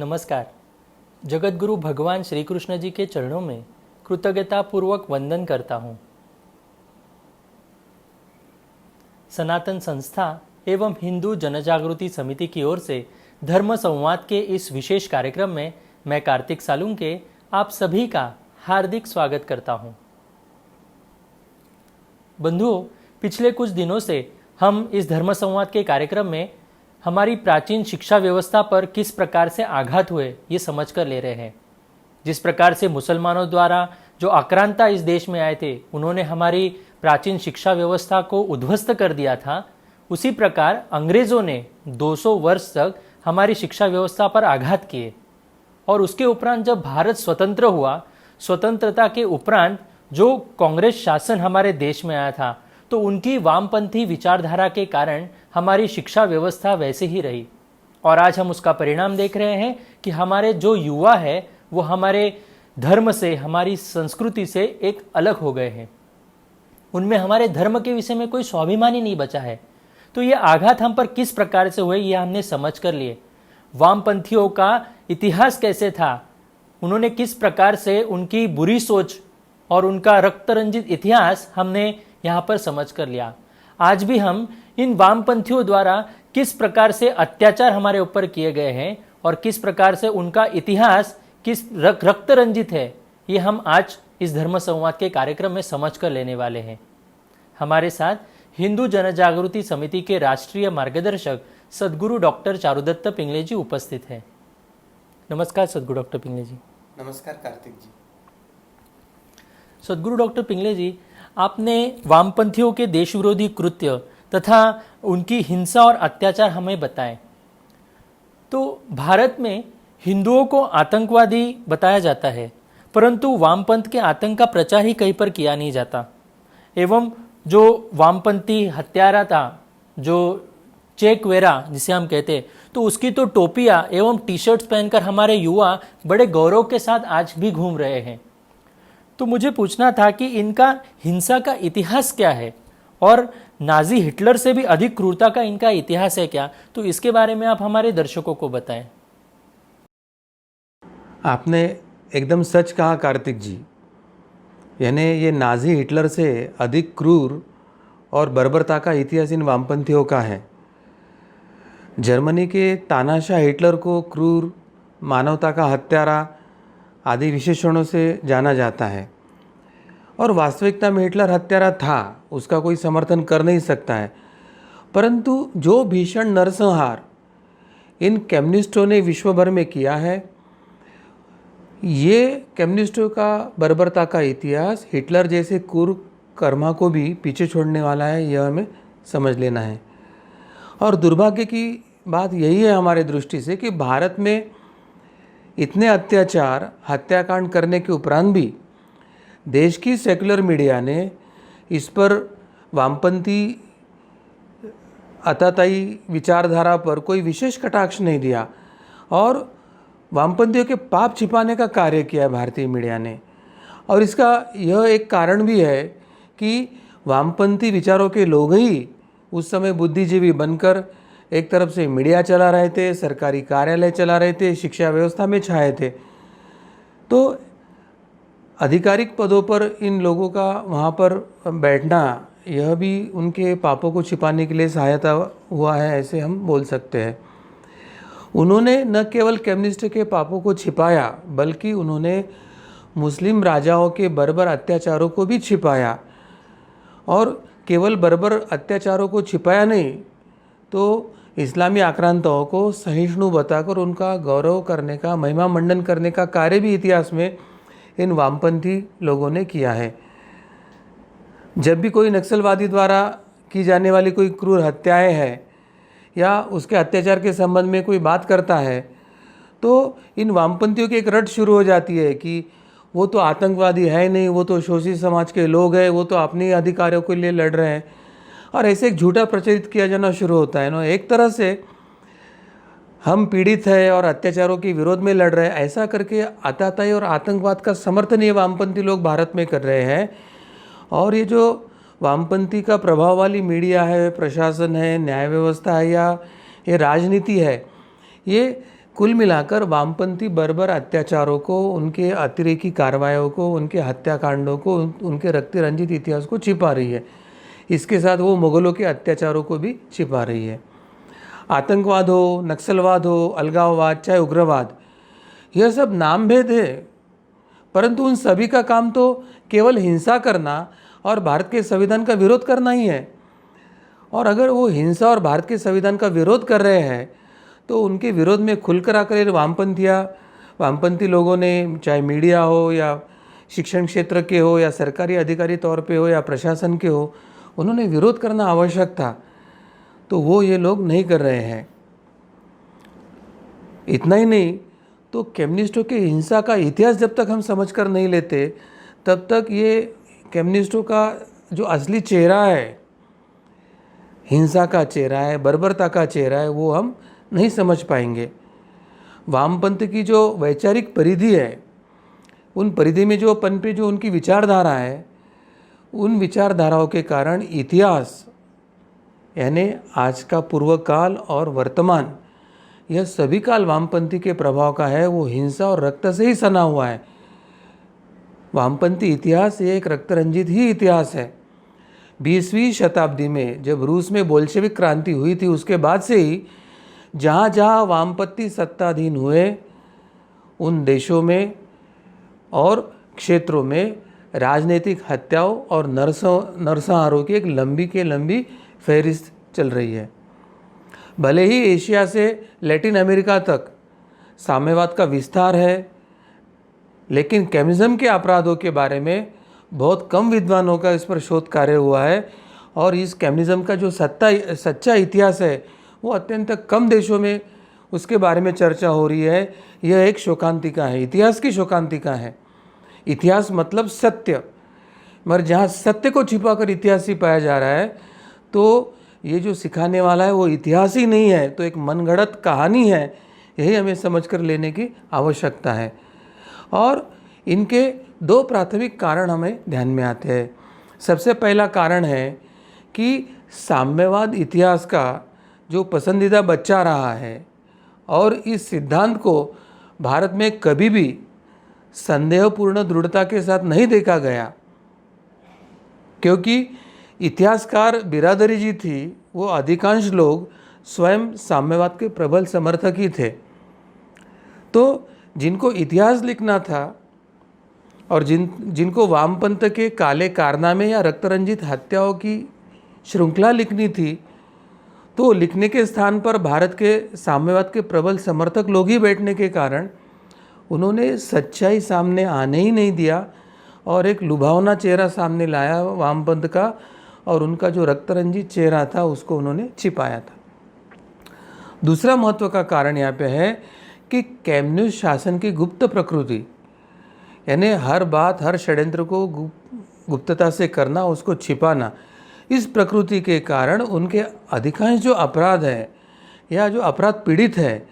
नमस्कार। जगतगुरु भगवान श्री कृष्ण जी के चरणों में कृतज्ञता पूर्वक वंदन करता हूँ। सनातन संस्था एवं हिंदू जनजागृति समिति की ओर से धर्म संवाद के इस विशेष कार्यक्रम में मैं कार्तिक सालुंके आप सभी का हार्दिक स्वागत करता हूँ। बंधुओं, पिछले कुछ दिनों से हम इस धर्म संवाद के कार्यक्रम में हमारी प्राचीन शिक्षा व्यवस्था पर किस प्रकार से आघात हुए ये समझ कर ले रहे हैं। जिस प्रकार से मुसलमानों द्वारा जो आक्रांता इस देश में आए थे, उन्होंने हमारी प्राचीन शिक्षा व्यवस्था को उद्ध्वस्त कर दिया था, उसी प्रकार अंग्रेजों ने 200 वर्ष तक हमारी शिक्षा व्यवस्था पर आघात किए। और उसके उपरांत जब भारत स्वतंत्र हुआ, स्वतंत्रता के उपरांत जो कांग्रेस शासन हमारे देश में आया था, तो उनकी वामपंथी विचारधारा के कारण हमारी शिक्षा व्यवस्था वैसे ही रही। और आज हम उसका परिणाम देख रहे हैं कि हमारे जो युवा है वो हमारे धर्म से, हमारी संस्कृति से एक अलग हो गए हैं। उनमें हमारे धर्म के विषय में कोई स्वाभिमान ही नहीं बचा है। तो ये आघात हम पर किस प्रकार से हुए ये हमने समझ कर लिए। वामपंथियों का इतिहास कैसे था, उन्होंने किस प्रकार से उनकी बुरी सोच और उनका रक्त रंजित इतिहास हमने यहाँ पर समझ कर लिया। आज भी हम इन वामपंथियों द्वारा किस प्रकार से अत्याचार हमारे ऊपर किए गए हैं और किस प्रकार से उनका इतिहास किस रक्त रंजित है, ये हम आज इस धर्म संवाद के कार्यक्रम में समझ कर लेने वाले हैं। हमारे साथ हिंदू जनजागृति समिति के राष्ट्रीय मार्गदर्शक सद्गुरु डॉक्टर चारुदत्त पिंगले जी उपस्थित हैं। नमस्कार सद्गुरु डॉक्टर पिंगले जी। नमस्कार कार्तिक जी। सद्गुरु डॉक्टर पिंगले जी, आपने वामपंथियों के देश विरोधी कृत्य तथा उनकी हिंसा और अत्याचार हमें बताएं। तो भारत में हिंदुओं को आतंकवादी बताया जाता है, परंतु वामपंथ के आतंक का प्रचार ही कहीं पर किया नहीं जाता। एवं जो वामपंथी हत्यारा था, जो चेक वेरा जिसे हम कहते हैं, तो उसकी तो टोपियां एवं टी शर्ट्स पहनकर हमारे युवा बड़े गौरव के साथ आज भी घूम रहे हैं। तो मुझे पूछना था कि इनका हिंसा का इतिहास क्या है और नाजी हिटलर से भी अधिक क्रूरता का इनका इतिहास है क्या, तो इसके बारे में आप हमारे दर्शकों को बताएं। आपने एकदम सच कहा कार्तिक जी। यानी ये नाजी हिटलर से अधिक क्रूर और बर्बरता का इतिहास इन वामपंथियों का है। जर्मनी के तानाशाह हिटलर को क्रूर, मानवता का हत्यारा आदि विशेषणों से जाना जाता है। और वास्तविकता में हिटलर हत्यारा था, उसका कोई समर्थन कर नहीं सकता है। परंतु जो भीषण नरसंहार इन कम्युनिस्टों ने विश्व भर में किया है, ये कम्युनिस्टों का बर्बरता का इतिहास हिटलर जैसे क्रूर कर्मा को भी पीछे छोड़ने वाला है, यह हमें समझ लेना है। और दुर्भाग्य की बात यही है हमारे दृष्टि से कि भारत में इतने अत्याचार, हत्याकांड करने के उपरांत भी देश की सेक्युलर मीडिया ने इस पर वामपंथी अताताई विचारधारा पर कोई विशेष कटाक्ष नहीं दिया और वामपंथियों के पाप छिपाने का कार्य किया है भारतीय मीडिया ने। और इसका यह एक कारण भी है कि वामपंथी विचारों के लोग ही उस समय बुद्धिजीवी बनकर एक तरफ से मीडिया चला रहे थे, सरकारी कार्यालय चला रहे थे, शिक्षा व्यवस्था में छाए थे। तो आधिकारिक पदों पर इन लोगों का वहाँ पर बैठना, यह भी उनके पापों को छिपाने के लिए सहायता हुआ है, ऐसे हम बोल सकते हैं। उन्होंने न केवल कम्युनिस्ट के पापों को छिपाया, बल्कि उन्होंने मुस्लिम राजाओं के बर्बर अत्याचारों को भी छिपाया। और केवल बर्बर अत्याचारों को छिपाया नहीं, तो इस्लामी आक्रांताओं को सहिष्णु बताकर उनका गौरव करने का, महिमा मंडन करने का कार्य भी इतिहास में इन वामपंथी लोगों ने किया है। जब भी कोई नक्सलवादी द्वारा की जाने वाली कोई क्रूर हत्याएं हैं या उसके अत्याचार के संबंध में कोई बात करता है, तो इन वामपंथियों की एक रट शुरू हो जाती है कि वो तो आतंकवादी है नहीं, वो तो शोषित समाज के लोग हैं, वो तो अपने अधिकारों के लिए लड़ रहे हैं। और ऐसे एक झूठा प्रचलित किया जाना शुरू होता है ना। एक तरह से हम पीड़ित है और अत्याचारों के विरोध में लड़ रहे हैं, ऐसा करके आतताई और आतंकवाद का समर्थन ये वामपंथी लोग भारत में कर रहे हैं। और ये जो वामपंथी का प्रभाव वाली मीडिया है, प्रशासन है, न्याय व्यवस्था है या ये राजनीति है, ये कुल मिलाकर वामपंथी बर्बर अत्याचारों को, उनके अतिरेकी कार्रवाइयों को, उनके हत्याकांडों को, उनके रक्त रंजित इतिहास को छिपा रही है। इसके साथ वो मुगलों के अत्याचारों को भी छिपा रही है। आतंकवाद हो, नक्सलवाद हो, अलगाववाद, चाहे उग्रवाद, यह सब नाम भेद है, परंतु उन सभी का काम तो केवल हिंसा करना और भारत के संविधान का विरोध करना ही है। और अगर वो हिंसा और भारत के संविधान का विरोध कर रहे हैं तो उनके विरोध में खुलकर आकर वामपंथी लोगों ने, चाहे मीडिया हो या शिक्षण क्षेत्र के हो या सरकारी अधिकारी तौर पे हो या प्रशासन के हो, उन्होंने विरोध करना आवश्यक था, तो वो ये लोग नहीं कर रहे हैं। इतना ही नहीं तो कम्युनिस्टों के हिंसा का इतिहास जब तक हम समझ कर नहीं लेते, तब तक ये कम्युनिस्टों का जो असली चेहरा है, हिंसा का चेहरा है, बर्बरता का चेहरा है, वो हम नहीं समझ पाएंगे। वामपंथ की जो वैचारिक परिधि है, उन परिधि में जो पनपे जो उनकी विचारधारा है, उन विचारधाराओं के कारण इतिहास यानी आज का पूर्व काल और वर्तमान, यह सभी काल वामपंथी के प्रभाव का है। वो हिंसा और रक्त से ही सना हुआ है। वामपंथी इतिहास ये एक रक्तरंजित ही इतिहास है। 20वीं शताब्दी में जब रूस में बोल्शेविक क्रांति हुई थी, उसके बाद से ही जहाँ जहाँ वामपंथी सत्ताधीन हुए, उन देशों में और क्षेत्रों में राजनीतिक हत्याओं और नरसंहारों की एक लंबी फहरिस्त चल रही है। भले ही एशिया से लैटिन अमेरिका तक साम्यवाद का विस्तार है, लेकिन कम्युनिज्म के अपराधों के बारे में बहुत कम विद्वानों का इस पर शोध कार्य हुआ है। और इस कम्युनिज्म का जो सच्चा इतिहास है, वो अत्यंत कम देशों में उसके बारे में चर्चा हो रही है। यह एक शोकांतिका है, इतिहास की शोकांतिका है। इतिहास मतलब सत्य, मगर जहाँ सत्य को छिपाकर इतिहास ही पाया जा रहा है, तो ये जो सिखाने वाला है वो इतिहास ही नहीं है, तो एक मनगढ़ंत कहानी है। यही हमें समझकर लेने की आवश्यकता है। और इनके दो प्राथमिक कारण हमें ध्यान में आते हैं। सबसे पहला कारण है कि साम्यवाद इतिहास का जो पसंदीदा बच्चा रहा है, और इस सिद्धांत को भारत में कभी भी संदेहपूर्ण दृढ़ता के साथ नहीं देखा गया, क्योंकि इतिहासकार बिरादरी जी थी, वो अधिकांश लोग स्वयं साम्यवाद के प्रबल समर्थक ही थे। तो जिनको इतिहास लिखना था और जिनको वामपंथ के काले कारनामे या रक्तरंजित हत्याओं की श्रृंखला लिखनी थी, तो लिखने के स्थान पर भारत के साम्यवाद के प्रबल समर्थक लोग ही बैठने के कारण उन्होंने सच्चाई सामने आने ही नहीं दिया और एक लुभावना चेहरा सामने लाया वामपंथ का, और उनका जो रक्तरंजित चेहरा था उसको उन्होंने छिपाया था। दूसरा महत्व का कारण यहाँ पे है कि कम्युनिस्ट शासन की गुप्त प्रकृति, यानी हर बात, हर षड्यंत्र को गुप्तता से करना, उसको छिपाना, इस प्रकृति के कारण उनके अधिकांश जो अपराध हैं या जो अपराध पीड़ित है,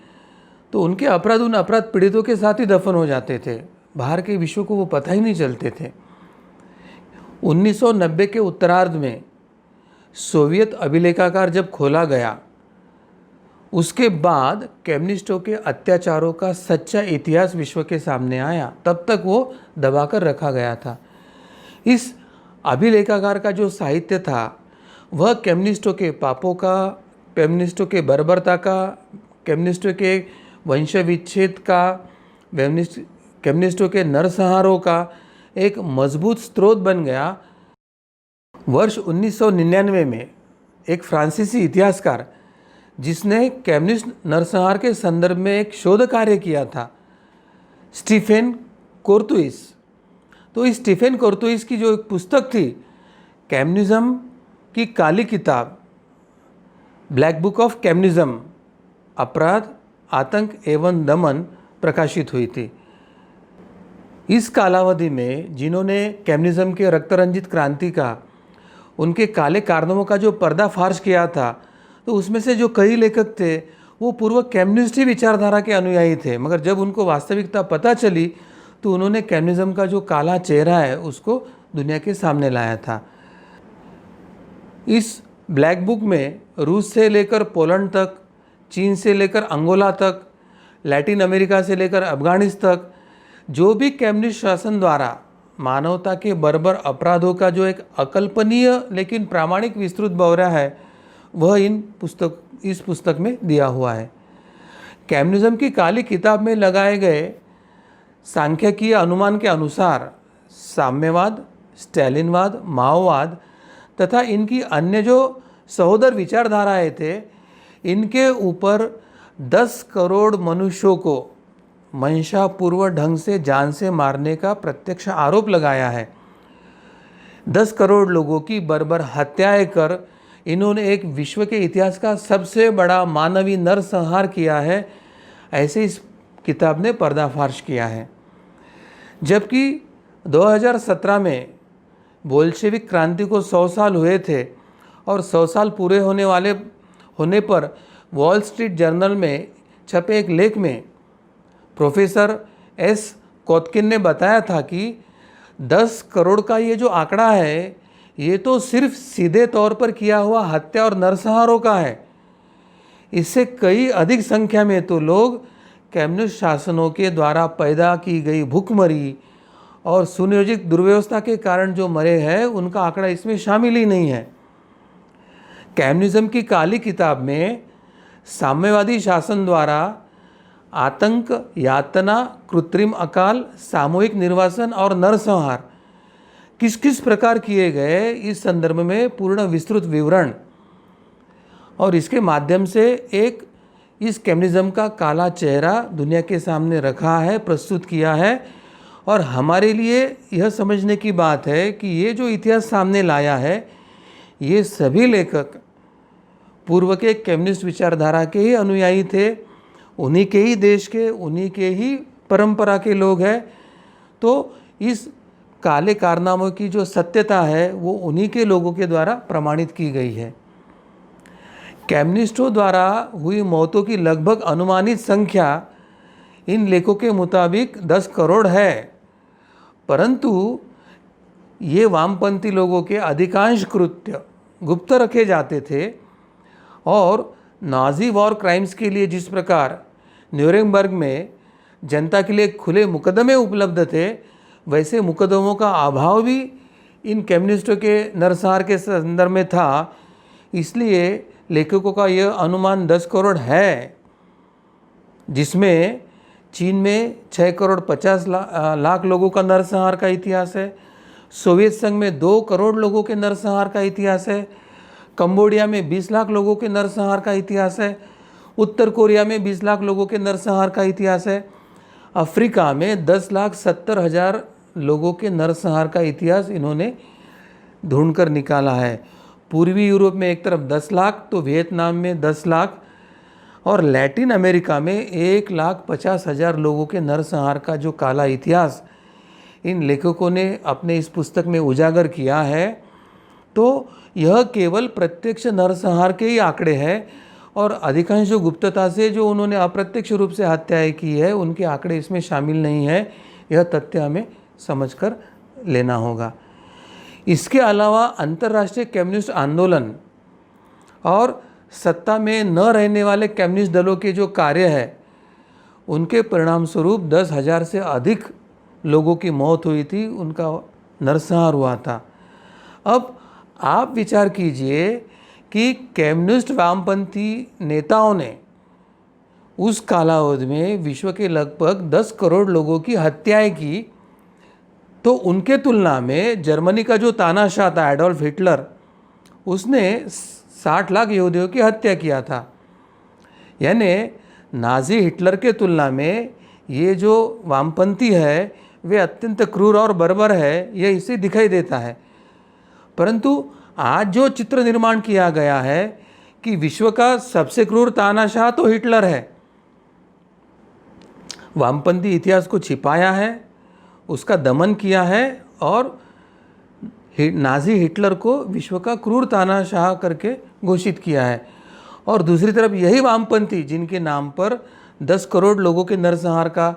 तो उनके अपराध उन अपराध पीड़ितों के साथ ही दफन हो जाते थे। बाहर के विश्व को वो पता ही नहीं चलते थे। 1990 के उत्तरार्ध में सोवियत अभिलेखागार जब खोला गया, उसके बाद कम्युनिस्टों के अत्याचारों का सच्चा इतिहास विश्व के सामने आया। तब तक वो दबाकर रखा गया था। इस अभिलेखागार का जो साहित्य था, वह कम्युनिस्टों के पापों का, कम्युनिस्टों के बर्बरता का, कम्युनिस्टों के वंश विच्छेद का, कम्युनिस्टों के नरसंहारों का एक मजबूत स्रोत बन गया। वर्ष 1999 में एक फ्रांसीसी इतिहासकार, जिसने कम्युनिस्ट नरसंहार के संदर्भ में एक शोध कार्य किया था, स्टीफेन कोर्तुइस, तो इस स्टीफेन कोर्तुइस की जो एक पुस्तक थी, कम्युनिज्म की काली किताब, ब्लैक बुक ऑफ कम्युनिज्म, अपराध, आतंक एवं दमन, प्रकाशित हुई थी। इस कालावधि में जिन्होंने कम्युनिज्म के रक्तरंजित क्रांति का, उनके काले कारनामों का जो पर्दाफाश किया था, तो उसमें से जो कई लेखक थे वो पूर्व कम्युनिस्ट ही विचारधारा के अनुयायी थे, मगर जब उनको वास्तविकता पता चली तो उन्होंने कम्युनिज्म का जो काला चेहरा है उसको दुनिया के सामने लाया था। इस ब्लैक बुक में रूस से लेकर पोलैंड तक, चीन से लेकर अंगोला तक, लैटिन अमेरिका से लेकर अफगानिस्तान तक जो भी कम्युनिस्ट शासन द्वारा मानवता के बर्बर अपराधों का जो एक अकल्पनीय लेकिन प्रामाणिक विस्तृत ब्यौरा है वह इस पुस्तक में दिया हुआ है। कम्युनिज्म की काली किताब में लगाए गए सांख्यिकीय अनुमान के अनुसार साम्यवाद, स्टैलिनवाद, माओवाद तथा इनकी अन्य जो सहोदर विचारधाराएं थे, इनके ऊपर 10 करोड़ मनुष्यों को मंशापूर्वक ढंग से जान से मारने का प्रत्यक्ष आरोप लगाया है। 10 करोड़ लोगों की बर्बर हत्याएं कर इन्होंने एक विश्व के इतिहास का सबसे बड़ा मानवीय नरसंहार किया है, ऐसे इस किताब ने पर्दाफाश किया है। जबकि 2017 में बोल्शेविक क्रांति को 100 साल हुए थे और 100 साल पूरे होने पर वॉल स्ट्रीट जर्नल में छपे एक लेख में प्रोफेसर एस कोत्किन ने बताया था कि 10 करोड़ का ये जो आंकड़ा है, ये तो सिर्फ सीधे तौर पर किया हुआ हत्या और नरसंहारों का है। इससे कई अधिक संख्या में तो लोग कम्युनिस्ट शासनों के द्वारा पैदा की गई भूखमरी और सुनियोजित दुर्व्यवस्था के कारण जो मरे हैं, उनका आंकड़ा इसमें शामिल ही नहीं है। कम्युनिज्म की काली किताब में साम्यवादी शासन द्वारा आतंक, यातना, कृत्रिम अकाल, सामूहिक निर्वासन और नरसंहार किस किस प्रकार किए गए, इस संदर्भ में पूर्ण विस्तृत विवरण और इसके माध्यम से एक इस कम्युनिज्म का काला चेहरा दुनिया के सामने रखा है, प्रस्तुत किया है। और हमारे लिए यह समझने की बात है कि ये जो इतिहास सामने लाया है, ये सभी लेखक पूर्व के कम्युनिस्ट विचारधारा के ही अनुयायी थे, उन्हीं के ही देश के, उन्हीं के ही परंपरा के लोग हैं। तो इस काले कारनामों की जो सत्यता है वो उन्हीं के लोगों के द्वारा प्रमाणित की गई है। कम्युनिस्टों द्वारा हुई मौतों की लगभग अनुमानित संख्या इन लेखों के मुताबिक 10 करोड़ है, परंतु ये वामपंथी लोगों के अधिकांश कृत्य गुप्त रखे जाते थे और नाजी वॉर क्राइम्स के लिए जिस प्रकार न्यूरेमबर्ग में जनता के लिए खुले मुकदमे उपलब्ध थे, वैसे मुकदमों का अभाव भी इन कम्युनिस्टों के नरसंहार के संदर्भ में था। इसलिए लेखकों का यह अनुमान 10 करोड़ है, जिसमें चीन में 6 करोड़ 50 लाख लोगों का नरसंहार का इतिहास है, सोवियत संघ में 2 करोड़ लोगों के नरसंहार का इतिहास है, कंबोडिया में 20 लाख लोगों के नरसंहार का इतिहास है, उत्तर कोरिया में 20 लाख लोगों के नरसंहार का इतिहास है, अफ्रीका में 10,70,000 लोगों के नरसंहार का इतिहास इन्होंने ढूंढकर निकाला है। पूर्वी यूरोप में एक तरफ 10 लाख, तो वियतनाम में 10 लाख और लैटिन अमेरिका में 1,50,000 लोगों के नरसंहार का जो काला इतिहास इन लेखकों ने अपने इस पुस्तक में उजागर किया है, तो यह केवल प्रत्यक्ष नरसंहार के ही आंकड़े हैं और अधिकांश जो गुप्तता से जो उन्होंने अप्रत्यक्ष रूप से हत्याएं की है, उनके आंकड़े इसमें शामिल नहीं है। यह तथ्य हमें समझकर लेना होगा। इसके अलावा अंतर्राष्ट्रीय कम्युनिस्ट आंदोलन और सत्ता में न रहने वाले कम्युनिस्ट दलों के जो कार्य है, उनके परिणाम स्वरूप 10,000 से अधिक लोगों की मौत हुई थी, उनका नरसंहार हुआ था। अब आप विचार कीजिए कि कम्युनिस्ट वामपंथी नेताओं ने उस कालावधि में विश्व के लगभग 10 करोड़ लोगों की हत्याएं की, तो उनके तुलना में जर्मनी का जो तानाशाह था एडोल्फ हिटलर, उसने 60 लाख यहूदियों की हत्या किया था। यानी नाजी हिटलर के तुलना में ये जो वामपंथी है वे अत्यंत क्रूर और बर्बर है, यह इसे दिखाई देता है। परंतु आज जो चित्र निर्माण किया गया है कि विश्व का सबसे क्रूर तानाशाह तो हिटलर है, वामपंथी इतिहास को छिपाया है, उसका दमन किया है और नाजी हिटलर को विश्व का क्रूर तानाशाह करके घोषित किया है। और दूसरी तरफ यही वामपंथी जिनके नाम पर 10 करोड़ लोगों के नरसंहार का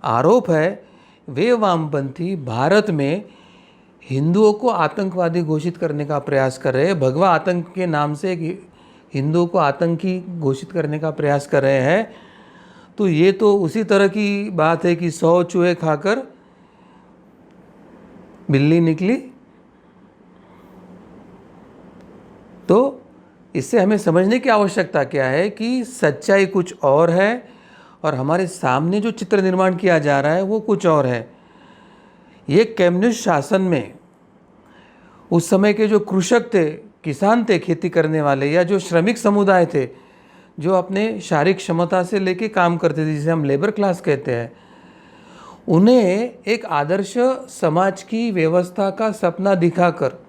आरोप है, वे वामपंथी भारत में हिंदुओं को आतंकवादी घोषित करने का प्रयास कर रहे हैं। भगवा आतंक के नाम से हिंदुओं को आतंकी घोषित करने का प्रयास कर रहे हैं। तो ये तो उसी तरह की बात है कि 100 चूहे खाकर बिल्ली निकली। तो इससे हमें समझने की आवश्यकता क्या है कि सच्चाई कुछ और है और हमारे सामने जो चित्र निर्माण किया जा रहा है वो कुछ और है। ये कम्युनिस्ट शासन में उस समय के जो कृषक थे, किसान थे, खेती करने वाले, या जो श्रमिक समुदाय थे जो अपने शारीरिक क्षमता से लेके काम करते थे, जिसे हम लेबर क्लास कहते हैं, उन्हें एक आदर्श समाज की व्यवस्था का सपना दिखाकर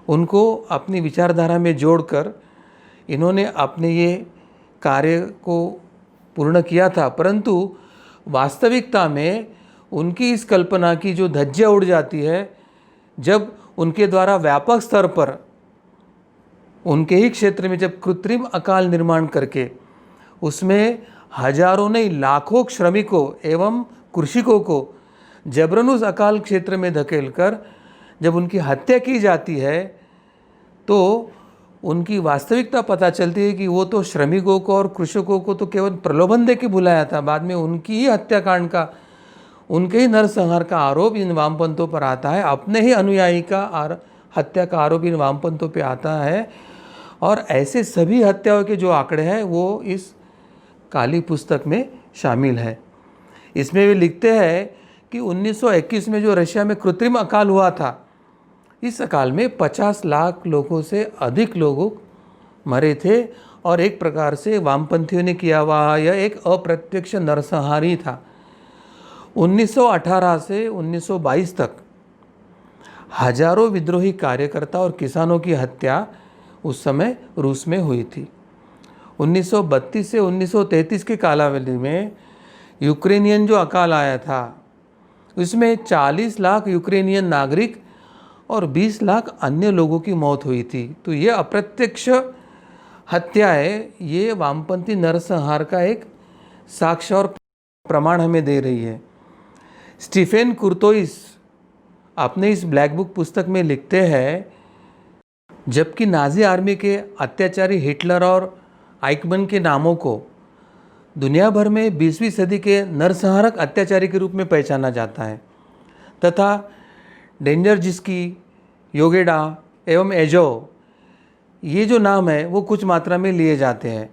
उनको अपनी विचारधारा में जोड़कर इन्होंने अपने ये कार्य को पूर्ण किया था। परंतु वास्तविकता में उनकी इस कल्पना की जो धज्जियाँ उड़ जाती है जब उनके द्वारा व्यापक स्तर पर उनके ही क्षेत्र में जब कृत्रिम अकाल निर्माण करके उसमें हजारों नहीं लाखों श्रमिकों एवं कृषिकों को जबरन उस अकाल क्षेत्र में धकेलकर जब उनकी हत्या की जाती है तो उनकी वास्तविकता पता चलती है कि वो तो श्रमिकों को और कृषकों को तो केवल प्रलोभन दे के बुलाया था। बाद में उनकी ही हत्याकांड का, उनके ही नरसंहार का आरोप इन वामपंथों पर आता है, अपने ही अनुयायी का हत्या का आरोप इन वामपंथों पे आता है। और ऐसे सभी हत्याओं के जो आंकड़े हैं वो इस काली पुस्तक में शामिल है। इसमें वे लिखते हैं कि 1921 में जो रशिया में कृत्रिम अकाल हुआ था, इस अकाल में 50 लाख लोगों से अधिक लोग मरे थे और एक प्रकार से वामपंथियों ने किया हुआ यह एक अप्रत्यक्ष नरसंहार ही था। 1918 से 1922 तक हजारों विद्रोही कार्यकर्ता और किसानों की हत्या उस समय रूस में हुई थी। 1932 से 1933 के कालावधि में यूक्रेनियन जो अकाल आया था उसमें 40 लाख यूक्रेनियन नागरिक और 20 लाख अन्य लोगों की मौत हुई थी। तो ये अप्रत्यक्ष हत्या है, ये वामपंथी नरसंहार का एक साक्ष्य और प्रमाण हमें दे रही है। स्टीफेन कुर्तोइस अपने इस ब्लैक बुक पुस्तक में लिखते हैं, जबकि नाजी आर्मी के अत्याचारी हिटलर और आइकमन के नामों को दुनिया भर में 20वीं सदी के नरसंहारक अत्याचारी के रूप में पहचाना जाता है तथा डेंजरजिस्की, योगेडा एवं एजो ये जो नाम है वो कुछ मात्रा में लिए जाते हैं,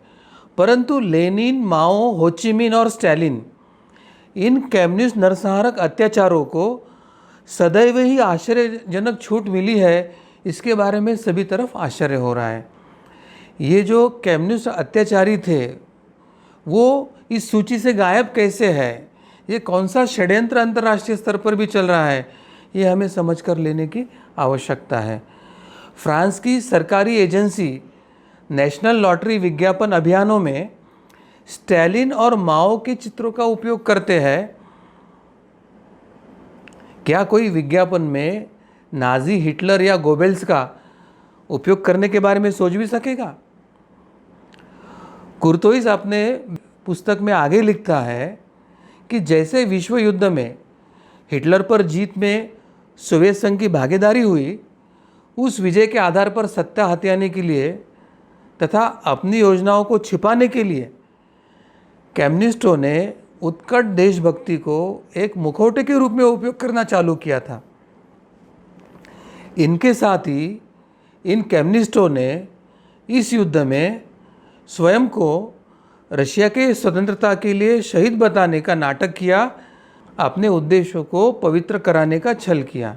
परंतु लेनिन, माओ, होचिमिन और स्टालिन इन कम्युनिस्ट नरसंहारक अत्याचारों को सदैव ही आश्चर्यजनक छूट मिली है, इसके बारे में सभी तरफ आश्चर्य हो रहा है। ये जो कम्युनिस्ट अत्याचारी थे वो इस सूची से गायब कैसे है, ये कौन सा षड्यंत्र अंतर्राष्ट्रीय स्तर पर भी चल रहा है, ये हमें समझ कर लेने की आवश्यकता है। फ्रांस की सरकारी एजेंसी नेशनल लॉटरी विज्ञापन अभियानों में स्टालिन और माओ के चित्रों का उपयोग करते हैं। क्या कोई विज्ञापन में नाजी, हिटलर या गोबेल्स का उपयोग करने के बारे में सोच भी सकेगा? कुर्तोइस अपने पुस्तक में आगे लिखता है कि जैसे विश्व युद्ध में हिटलर पर जीत में सोवियत संघ की भागीदारी हुई, उस विजय के आधार पर सत्ता हथियाने के लिए तथा अपनी योजनाओं को छिपाने के लिए कम्युनिस्टों ने उत्कट देशभक्ति को एक मुखौटे के रूप में उपयोग करना चालू किया था। इनके साथ ही इन कम्युनिस्टों ने इस युद्ध में स्वयं को रशिया के स्वतंत्रता के लिए शहीद बताने का नाटक किया, अपने उद्देश्यों को पवित्र कराने का छल किया।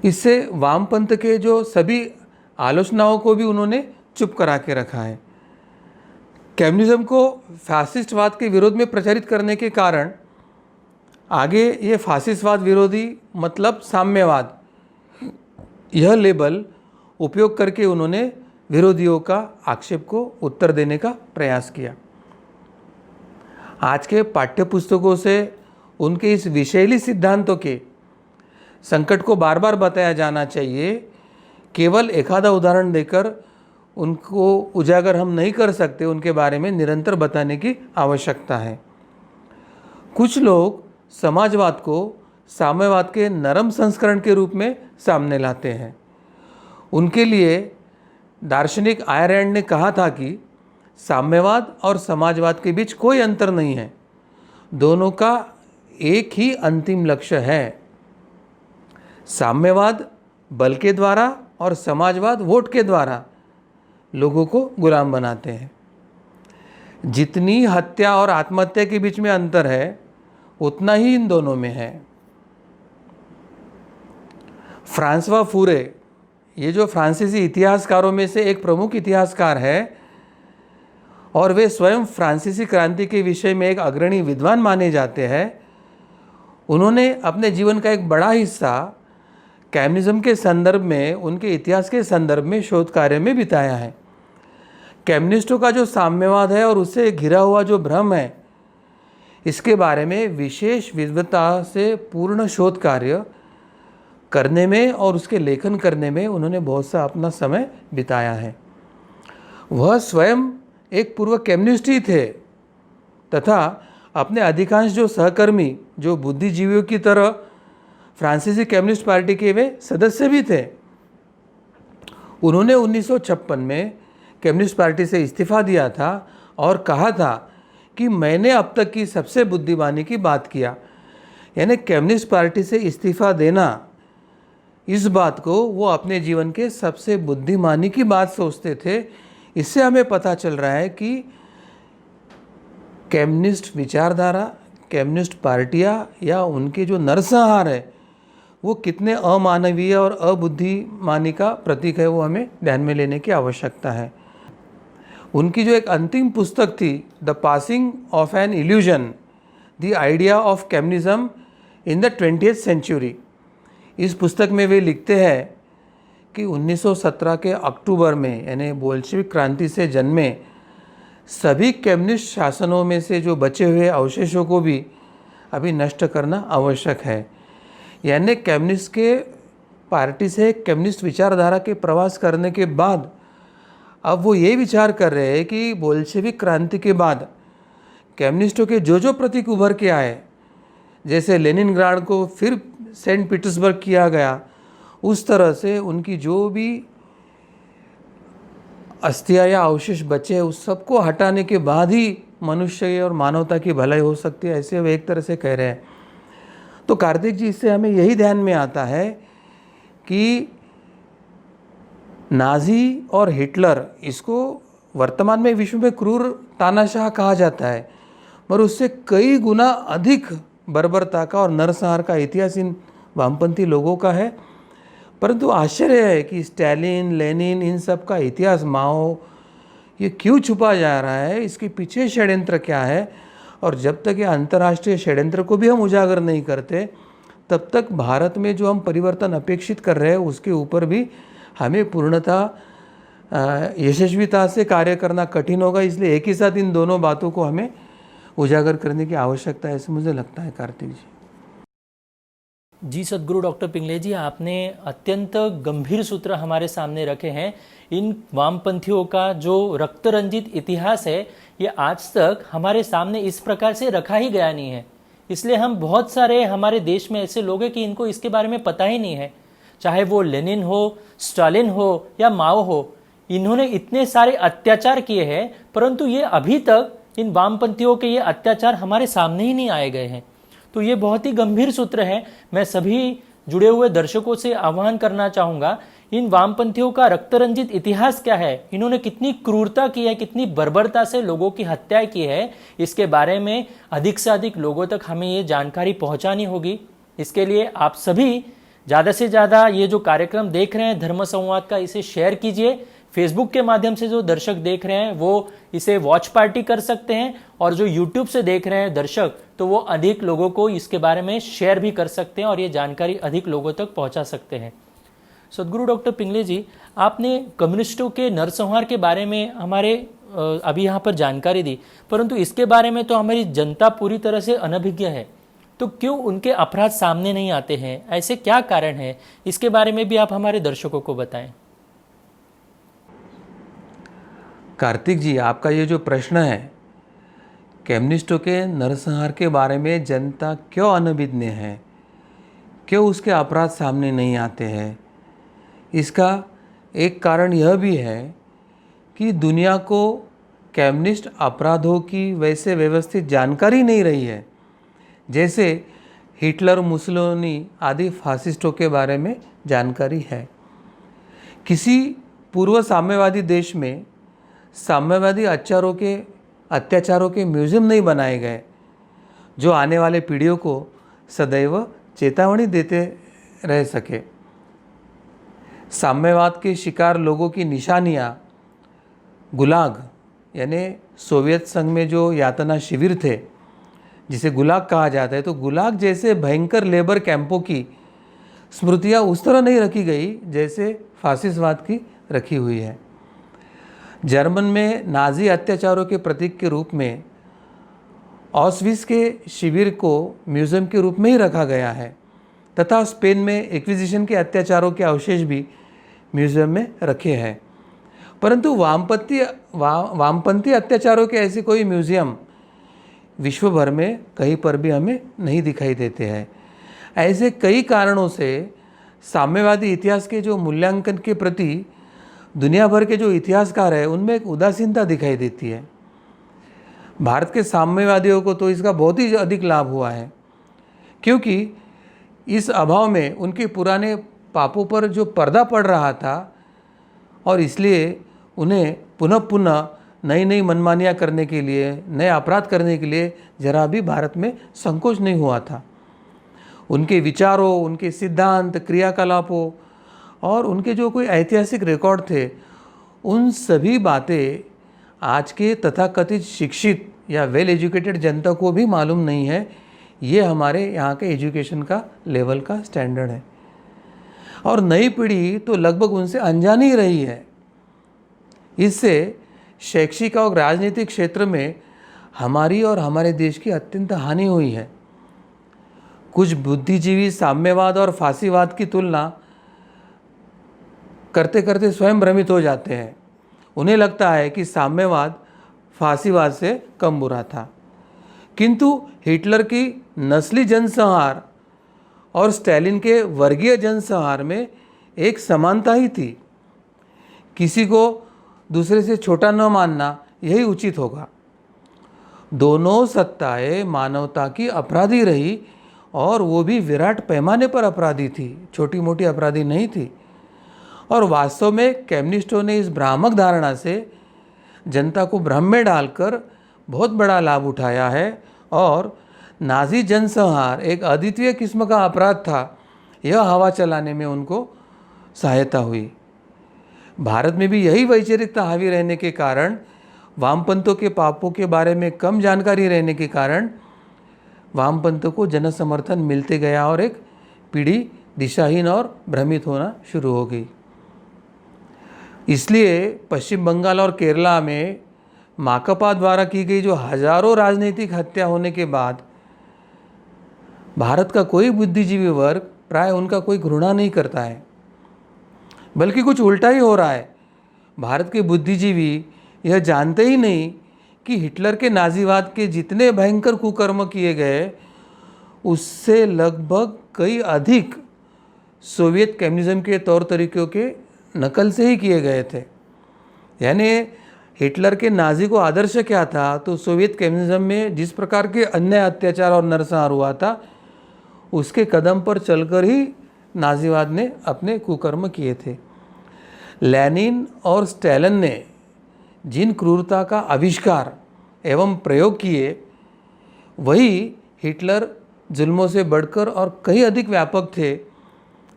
इससे वामपंथ के जो सभी आलोचनाओं को भी उन्होंने चुप करा के रखा है। कम्युनिज्म को फासिस्टवाद के विरोध में प्रचारित करने के कारण आगे ये फासिस्टवाद विरोधी मतलब साम्यवाद यह लेबल उपयोग करके उन्होंने विरोधियों का आक्षेप को उत्तर देने का प्रयास किया। आज के पाठ्यपुस्तकों से उनके इस विषैली सिद्धांतों के संकट को बार बार बताया जाना चाहिए। केवल एखादा उदाहरण देकर उनको उजागर हम नहीं कर सकते, उनके बारे में निरंतर बताने की आवश्यकता है। कुछ लोग समाजवाद को साम्यवाद के नरम संस्करण के रूप में सामने लाते हैं। उनके लिए दार्शनिक आयरलैंड ने कहा था कि साम्यवाद और समाजवाद के बीच कोई अंतर नहीं है। दोनों का एक ही अंतिम लक्ष्य है। साम्यवाद बल के द्वारा और समाजवाद वोट के द्वारा लोगों को गुलाम बनाते हैं। जितनी हत्या और आत्महत्या के बीच में अंतर है, उतना ही इन दोनों में है। फ्रांसवा फूरे, ये जो फ्रांसीसी इतिहासकारों में से एक प्रमुख इतिहासकार है और वे स्वयं फ्रांसीसी क्रांति के विषय में एक अग्रणी विद्वान माने जाते हैं, उन्होंने अपने जीवन का एक बड़ा हिस्सा कम्युनिज्म के संदर्भ में, उनके इतिहास के संदर्भ में शोध कार्य में बिताया है। कम्युनिस्टों का जो साम्यवाद है और उससे घिरा हुआ जो भ्रम है, इसके बारे में विशेष विद्वता से पूर्ण शोध कार्य करने में और उसके लेखन करने में उन्होंने बहुत सा अपना समय बिताया है। वह स्वयं एक पूर्व कम्युनिस्ट ही थे तथा अपने अधिकांश जो सहकर्मी, जो बुद्धिजीवियों की तरह फ्रांसीसी कम्युनिस्ट पार्टी के वे सदस्य भी थे। उन्होंने 1956 में कम्युनिस्ट पार्टी से इस्तीफा दिया था और कहा था कि मैंने अब तक की सबसे बुद्धिमानी की बात किया। यानी कम्युनिस्ट पार्टी से इस्तीफा देना, इस बात को वो अपने जीवन के सबसे बुद्धिमानी की बात सोचते थे। इससे हमें पता चल रहा है कि कम्युनिस्ट विचारधारा, कम्युनिस्ट पार्टियां या उनके जो नरसंहार है, वो कितने अमानवीय और अबुद्धिमानी का प्रतीक है, वो हमें ध्यान में लेने की आवश्यकता है। उनकी जो एक अंतिम पुस्तक थी, the passing of an illusion, the idea of communism in the 20th century, इस पुस्तक में वे लिखते हैं कि 1917 के अक्टूबर में, यानी बोल्शेविक क्रांति से जन्मे सभी कम्युनिस्ट शासनों में से जो बचे हुए अवशेषों को भी अभी नष्ट करना आवश्यक है। यानी कम्युनिस्ट के पार्टी से कम्युनिस्ट विचारधारा के प्रवास करने के बाद अब वो ये विचार कर रहे हैं कि बोल्शेविक क्रांति के बाद कम्युनिस्टों के जो प्रतीक उभर के आए, जैसे लेनिनग्राड को फिर सेंट पीटर्सबर्ग किया गया, उस तरह से उनकी जो भी अस्थियां या अवशेष बचे, उस सबको हटाने के बाद ही मनुष्य और मानवता की भलाई हो सकती है, ऐसे वे एक तरह से कह रहे हैं। तो कार्तिक जी, इससे हमें यही ध्यान में आता है कि नाजी और हिटलर, इसको वर्तमान में विश्व में क्रूर तानाशाह कहा जाता है, पर उससे कई गुना अधिक बर्बरता का और नरसंहार का इतिहास इन वामपंथी लोगों का है। परंतु आश्चर्य है कि स्टालिन, लेनिन, इन सब का इतिहास, माओ, ये क्यों छुपा जा रहा है, इसके पीछे षड्यंत्र क्या है। और जब तक ये अंतर्राष्ट्रीय षड्यंत्र को भी हम उजागर नहीं करते, तब तक भारत में जो हम परिवर्तन अपेक्षित कर रहे हैं, उसके ऊपर भी हमें पूर्णतः यशस्विता से कार्य करना कठिन होगा। इसलिए एक ही साथ इन दोनों बातों को हमें उजागर करने की आवश्यकता है, ऐसे मुझे लगता है। कार्तिक जी। जी सद्गुरु डॉक्टर पिंगले जी, आपने अत्यंत गंभीर सूत्र हमारे सामने रखे हैं। इन वामपंथियों का जो रक्त रंजित इतिहास है, ये आज तक हमारे सामने इस प्रकार से रखा ही गया नहीं है। इसलिए हम बहुत सारे हमारे देश में ऐसे लोग हैं कि इनको इसके बारे में पता ही नहीं है। चाहे वो लेनिन हो, स्टालिन हो या माओ हो, इन्होंने इतने सारे अत्याचार किए हैं, परंतु ये अभी तक इन वामपंथियों के ये अत्याचार हमारे सामने ही नहीं आए गए हैं। तो ये बहुत ही गंभीर सूत्र है। मैं सभी जुड़े हुए दर्शकों से आह्वान करना चाहूंगा, इन वामपंथियों का रक्तरंजित इतिहास क्या है, इन्होंने कितनी क्रूरता की है, कितनी बर्बरता से लोगों की हत्याएं की है, इसके बारे में अधिक से अधिक लोगों तक हमें ये जानकारी पहुंचानी होगी। इसके लिए आप सभी ज़्यादा से ज़्यादा ये जो कार्यक्रम देख रहे हैं धर्म संवाद का, इसे शेयर कीजिए। फेसबुक के माध्यम से जो दर्शक देख रहे हैं वो इसे वॉच पार्टी कर सकते हैं, और जो यूट्यूब से देख रहे हैं दर्शक, तो वो अधिक लोगों को इसके बारे में शेयर भी कर सकते हैं और ये जानकारी अधिक लोगों तक पहुंचा सकते हैं। सद्गुरु डॉक्टर पिंगले जी, आपने कम्युनिस्टों के नरसंहार के बारे में हमारे अभी यहाँ पर जानकारी दी, परंतु इसके बारे में तो हमारी जनता पूरी तरह से अनभिज्ञ है। तो क्यों उनके अपराध सामने नहीं आते हैं, ऐसे क्या कारण है, इसके बारे में भी आप हमारे दर्शकों को बताएं। कार्तिक जी, आपका ये जो प्रश्न है, कम्युनिस्टों के नरसंहार के बारे में जनता क्यों अनभिज्ञ है, क्यों उसके अपराध सामने नहीं आते हैं, इसका एक कारण यह भी है कि दुनिया को कम्युनिस्ट अपराधों की वैसे व्यवस्थित जानकारी नहीं रही है जैसे हिटलर, मुसोलिनी आदि फासिस्टों के बारे में जानकारी है। किसी पूर्व साम्यवादी देश में साम्यवादी अत्याचारों के म्यूजियम नहीं बनाए गए जो आने वाले पीढ़ियों को सदैव चेतावनी देते रह सके। साम्यवाद के शिकार लोगों की निशानियाँ गुलाग यानी सोवियत संघ में जो यातना शिविर थे जिसे गुलाग कहा जाता है, तो गुलाग जैसे भयंकर लेबर कैंपों की स्मृतियाँ उस तरह नहीं रखी गई जैसे फासिस्टवाद की रखी हुई है। जर्मन में नाजी अत्याचारों के प्रतीक के रूप में ऑस्विट्ज़ के शिविर को म्यूज़ियम के रूप में ही रखा गया है तथा स्पेन में एक्विजिशन के अत्याचारों के अवशेष भी म्यूज़ियम में रखे हैं। परंतु वामपंथी अत्याचारों के ऐसे कोई म्यूज़ियम विश्व भर में कहीं पर भी हमें नहीं दिखाई देते हैं। ऐसे कई कारणों से साम्यवादी इतिहास के जो मूल्यांकन के प्रति दुनिया भर के जो इतिहासकार हैं उनमें एक उदासीनता दिखाई देती है। भारत के साम्यवादियों को तो इसका बहुत ही अधिक लाभ हुआ है क्योंकि इस अभाव में उनके पुराने पापों पर जो पर्दा पड़ रहा था और इसलिए उन्हें पुनः पुनः नई नई मनमानियाँ करने के लिए, नए अपराध करने के लिए जरा भी भारत में संकोच नहीं हुआ था। उनके विचारों, उनके सिद्धांत, क्रियाकलापों और उनके जो कोई ऐतिहासिक रिकॉर्ड थे, उन सभी बातें आज के तथाकथित शिक्षित या वेल एजुकेटेड जनता को भी मालूम नहीं है। ये हमारे यहाँ के एजुकेशन का लेवल का स्टैंडर्ड है और नई पीढ़ी तो लगभग उनसे अनजान ही रही है। इससे शैक्षिक और राजनीतिक क्षेत्र में हमारी और हमारे देश की अत्यंत हानि हुई है। कुछ बुद्धिजीवी साम्यवाद और फासीवाद की तुलना करते करते स्वयं भ्रमित हो जाते हैं। उन्हें लगता है कि साम्यवाद फासीवाद से कम बुरा था, किंतु हिटलर की नस्ली जनसंहार और स्टालिन के वर्गीय जनसंहार में एक समानता ही थी। किसी को दूसरे से छोटा न मानना यही उचित होगा। दोनों सत्ताएं मानवता की अपराधी रही और वो भी विराट पैमाने पर अपराधी थी, छोटी मोटी अपराधी नहीं थी। और वास्तव में कम्युनिस्टों ने इस भ्रामक धारणा से जनता को भ्रम में डालकर बहुत बड़ा लाभ उठाया है और नाजी जनसंहार एक अद्वितीय किस्म का अपराध था, यह हवा चलाने में उनको सहायता हुई। भारत में भी यही वैचारिकता हावी रहने के कारण, वामपंथों के पापों के बारे में कम जानकारी रहने के कारण वामपंथों को जन समर्थन मिलते गया और एक पीढ़ी दिशाहीन और भ्रमित होना शुरू हो गई। इसलिए पश्चिम बंगाल और केरला में माकपा द्वारा की गई जो हजारों राजनीतिक हत्या होने के बाद भारत का कोई बुद्धिजीवी वर्ग प्राय उनका कोई घृणा नहीं करता है, बल्कि कुछ उल्टा ही हो रहा है। भारत के बुद्धिजीवी यह जानते ही नहीं कि हिटलर के नाजीवाद के जितने भयंकर कुकर्म किए गए उससे लगभग कई अधिक सोवियत कम्युनिज्म के तौर तरीक़ों के नकल से ही किए गए थे। यानी हिटलर के नाजी को आदर्श क्या था, तो सोवियत कम्युनिज्म में जिस प्रकार के अन्याय, अत्याचार और नरसंहार हुआ था उसके कदम पर चलकर ही नाजीवाद ने अपने कुकर्म किए थे। लेनिन और स्टालिन ने जिन क्रूरता का आविष्कार एवं प्रयोग किए, वही हिटलर जुल्मों से बढ़कर और कहीं अधिक व्यापक थे,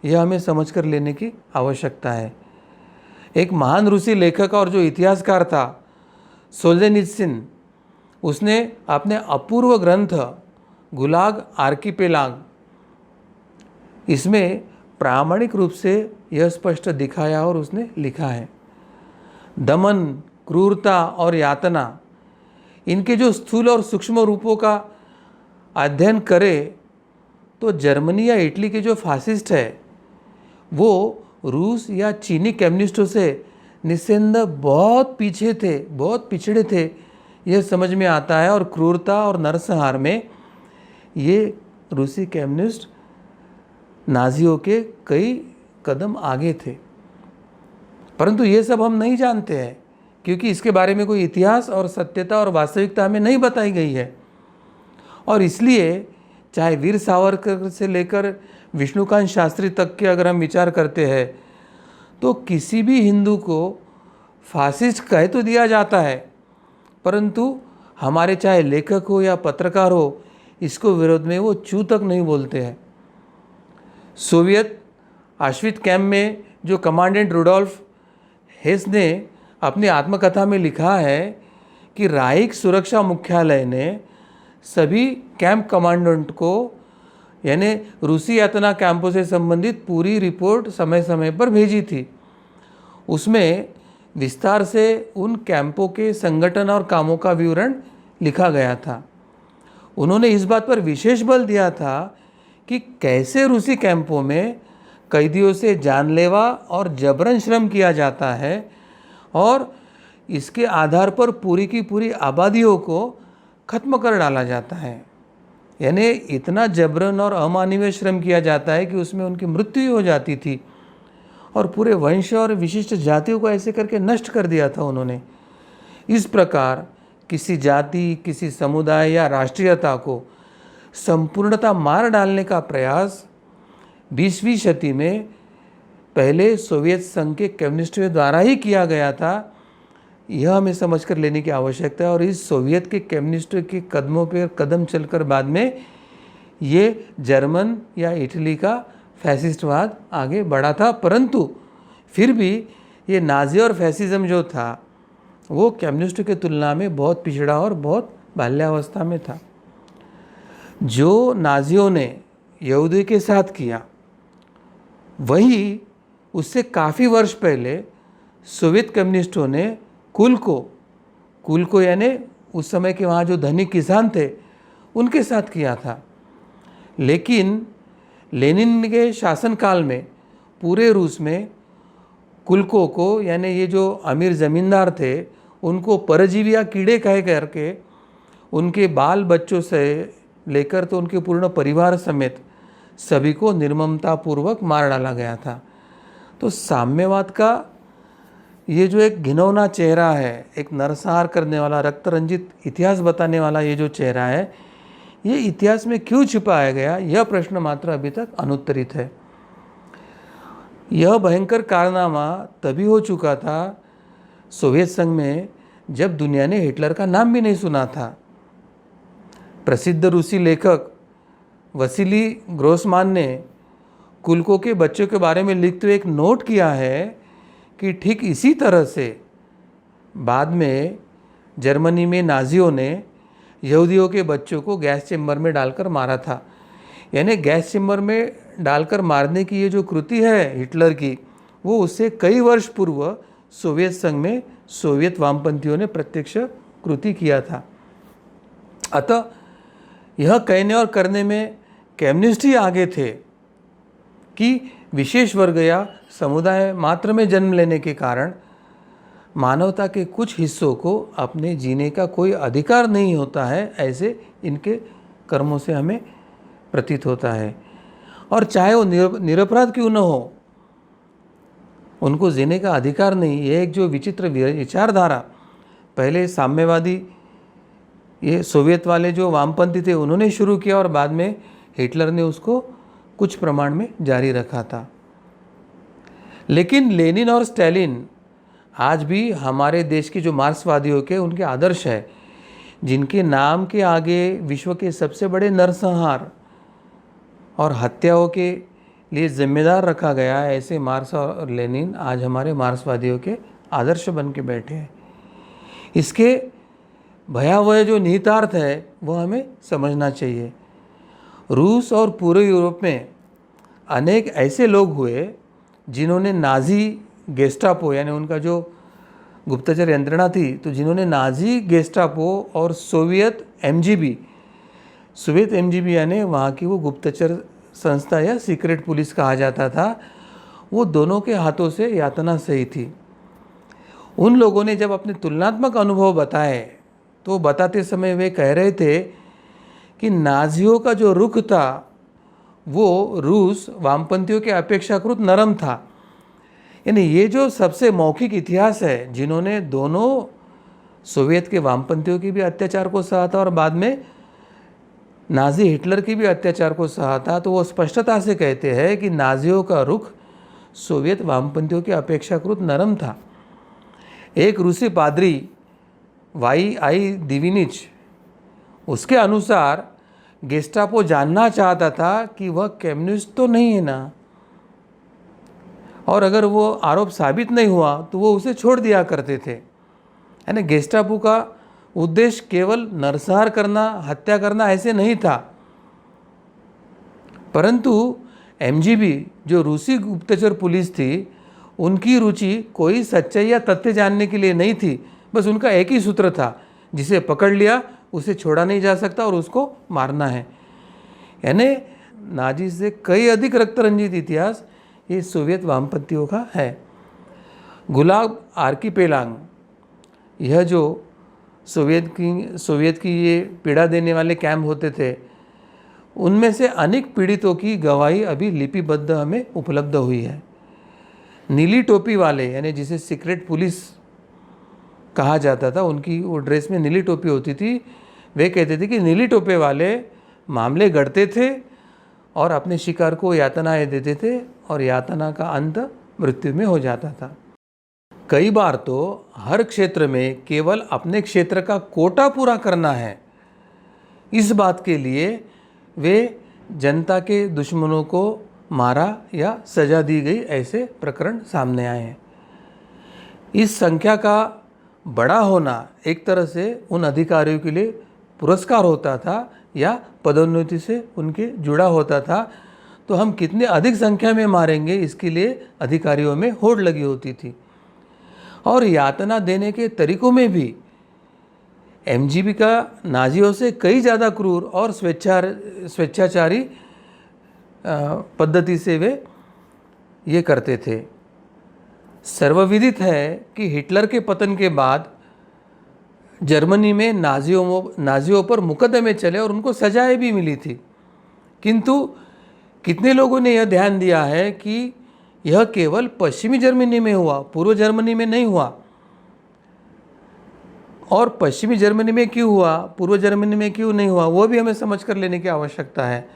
यह हमें समझकर लेने की आवश्यकता है। एक महान रूसी लेखक और जो इतिहासकार था सोल्जेनित्सिन, उसने अपने अपूर्व ग्रंथ गुलाग आर्किपेलाग, इसमें प्रामाणिक रूप से यह स्पष्ट दिखाया और उसने लिखा है, दमन, क्रूरता और यातना, इनके जो स्थूल और सूक्ष्म रूपों का अध्ययन करें तो जर्मनी या इटली के जो फासिस्ट है वो रूस या चीनी कम्युनिस्टों से निस्संदेह बहुत पीछे थे, बहुत पिछड़े थे, यह समझ में आता है। और क्रूरता और नरसंहार में ये रूसी कम्युनिस्ट नाजियों के कई कदम आगे थे। परंतु ये सब हम नहीं जानते हैं क्योंकि इसके बारे में कोई इतिहास और सत्यता और वास्तविकता हमें नहीं बताई गई है। और इसलिए चाहे वीर सावरकर से लेकर विष्णुकांत शास्त्री तक के अगर हम विचार करते हैं तो किसी भी हिंदू को फासिस्ट कह तो दिया जाता है, परंतु हमारे चाहे लेखक हो या पत्रकार हो, इसको विरोध में वो चू तक नहीं बोलते हैं। सोवियत आश्वित कैंप में जो कमांडेंट रुडोल्फ हेस ने अपनी आत्मकथा में लिखा है कि राइक सुरक्षा मुख्यालय ने सभी कैंप कमांडेंट को यानी रूसी यातना कैंपों से संबंधित पूरी रिपोर्ट समय समय पर भेजी थी। उसमें विस्तार से उन कैंपों के संगठन और कामों का विवरण लिखा गया था। उन्होंने इस बात पर विशेष बल दिया था कि कैसे रूसी कैंपों में कैदियों से जानलेवा और जबरन श्रम किया जाता है और इसके आधार पर पूरी की पूरी आबादियों को खत्म कर डाला जाता है। यानी इतना जबरन और अमानवीय श्रम किया जाता है कि उसमें उनकी मृत्यु हो जाती थी और पूरे वंश और विशिष्ट जातियों को ऐसे करके नष्ट कर दिया था उन्होंने। इस प्रकार किसी जाति, किसी समुदाय या राष्ट्रीयता को संपूर्णतः मार डालने का प्रयास 20वीं शती में पहले सोवियत संघ के कम्युनिस्टों द्वारा ही किया गया था। यह हमें समझ कर लेने की आवश्यकता है। और इस सोवियत के कम्युनिस्टों के कदमों पर कदम चलकर बाद में ये जर्मन या इटली का फैसिस्टवाद आगे बढ़ा था, परंतु फिर भी ये नाजी और फैसिज्म जो था वो कम्युनिस्टों की तुलना में बहुत पिछड़ा और बहुत बाल्यावस्था में था। जो नाजियों ने यहूदियों के साथ किया वही उससे काफ़ी वर्ष पहले सोवियत कम्युनिस्टों ने कुल को यानी उस समय के वहाँ जो धनिक किसान थे उनके साथ किया था। लेकिन लेनिन के शासनकाल में पूरे रूस में कुलकों को यानी ये जो अमीर ज़मींदार थे उनको परजीवी या कीड़े कह करके उनके बाल बच्चों से लेकर तो उनके पूर्ण परिवार समेत सभी को निर्ममतापूर्वक मार डाला गया था। तो साम्यवाद का ये जो एक घिनौना चेहरा है, एक नरसंहार करने वाला, रक्त रंजित इतिहास बताने वाला ये जो चेहरा है, ये इतिहास में क्यों छिपाया गया, यह प्रश्न मात्र अभी तक अनुत्तरित है। यह भयंकर कारनामा तभी हो चुका था सोवियत संघ में जब दुनिया ने हिटलर का नाम भी नहीं सुना था। प्रसिद्ध रूसी लेखक वसीली ग्रोसमान ने कुलकों के बच्चों के बारे में लिखते हुए एक नोट किया है कि ठीक इसी तरह से बाद में जर्मनी में नाजियों ने यहूदियों के बच्चों को गैस चेंबर में डालकर मारा था। यानी गैस चेंबर में डालकर मारने की ये जो कृति है हिटलर की, वो उससे कई वर्ष पूर्व सोवियत संघ में सोवियत वामपंथियों ने प्रत्यक्ष कृति किया था। अतः यह कहने और करने में कम्युनिस्ट ही आगे थे कि विशेष वर्ग या समुदाय मात्र में जन्म लेने के कारण मानवता के कुछ हिस्सों को अपने जीने का कोई अधिकार नहीं होता है, ऐसे इनके कर्मों से हमें प्रतीत होता है। और चाहे वो निरपराध क्यों न हो, उनको जीने का अधिकार नहीं। ये एक जो विचित्र विचारधारा पहले साम्यवादी ये सोवियत वाले जो वामपंथी थे उन्होंने शुरू किया और बाद में हिटलर ने उसको कुछ प्रमाण में जारी रखा था। लेकिन लेनिन और स्टालिन आज भी हमारे देश के जो मार्क्सवादियों के उनके आदर्श है, जिनके नाम के आगे विश्व के सबसे बड़े नरसंहार और हत्याओं के लिए जिम्मेदार रखा गया है, ऐसे मार्क्स और लेनिन आज हमारे मार्क्सवादियों के आदर्श बन के बैठे हैं। इसके भयावह जो निहितार्थ है वह हमें समझना चाहिए। रूस और पूरे यूरोप में अनेक ऐसे लोग हुए जिन्होंने नाजी गेस्टापो यानी उनका जो गुप्तचर यंत्रणा थी, तो जिन्होंने नाजी गेस्टापो और सोवियत एमजीबी यानी वहाँ की वो गुप्तचर संस्था या सीक्रेट पुलिस कहा जाता था, वो दोनों के हाथों से यातना सही थी। उन लोगों ने जब अपने तुलनात्मक अनुभव बताए तो बताते समय वे कह रहे थे कि नाजियों का जो रुख था वो रूस वामपंथियों के अपेक्षाकृत नरम था। यानी ये जो सबसे मौखिक इतिहास है, जिन्होंने दोनों सोवियत के वामपंथियों की भी अत्याचार को सहा था और बाद में नाजी हिटलर की भी अत्याचार को सहा था, तो वो स्पष्टता से कहते हैं कि नाजियों का रुख सोवियत वामपंथियों की अपेक्षाकृत नरम था। एक रूसी पादरी वाई दिविनिच, उसके अनुसार गेस्टापो जानना चाहता था कि वह कम्युनिस्ट तो नहीं है ना, और अगर वो आरोप साबित नहीं हुआ तो वो उसे छोड़ दिया करते थे। यानी गेस्टापो का उद्देश्य केवल नरसंहार करना, हत्या करना ऐसे नहीं था, परंतु एमजीबी जो रूसी गुप्तचर पुलिस थी, उनकी रुचि कोई सच्चाई या तथ्य जानने के लिए नहीं थी। बस उनका एक ही सूत्र था, जिसे पकड़ लिया उसे छोड़ा नहीं जा सकता और उसको मारना है। यानी नाजी से कई अधिक रक्तरंजित इतिहास ये सोवियत वामपंथियों का है। गुलाब आर्कीपेलांग, यह जो सोवियत की ये पीड़ा देने वाले कैंप होते थे, उनमें से अनेक पीड़ितों की गवाही अभी लिपिबद्ध हमें उपलब्ध हुई है। नीली टोपी वाले, यानी जिसे सीक्रेट पुलिस कहा जाता था, उनकी वो ड्रेस में नीली टोपी होती थी, वे कहते थे कि नीली टोपे वाले मामले गढ़ते थे और अपने शिकार को यातनाएं देते थे और यातना का अंत मृत्यु में हो जाता था। कई बार तो हर क्षेत्र में केवल अपने क्षेत्र का कोटा पूरा करना है, इस बात के लिए वे जनता के दुश्मनों को मारा या सजा दी गई, ऐसे प्रकरण सामने आए हैं। इस संख्या का बड़ा होना एक तरह से उन अधिकारियों के लिए पुरस्कार होता था या पदोन्नति से उनके जुड़ा होता था, तो हम कितने अधिक संख्या में मारेंगे इसके लिए अधिकारियों में होड़ लगी होती थी। और यातना देने के तरीकों में भी एमजीबी का नाजियों से कई ज़्यादा क्रूर और स्वेच्छाचारी पद्धति से वे ये करते थे। सर्वविदित है कि हिटलर के पतन के बाद जर्मनी में नाजियों पर मुकदमे चले और उनको सजाएं भी मिली थी, किंतु कितने लोगों ने यह ध्यान दिया है कि यह केवल पश्चिमी जर्मनी में हुआ, पूर्व जर्मनी में नहीं हुआ। और पश्चिमी जर्मनी में क्यों हुआ, पूर्व जर्मनी में क्यों नहीं हुआ, वो भी हमें समझ कर लेने की आवश्यकता है।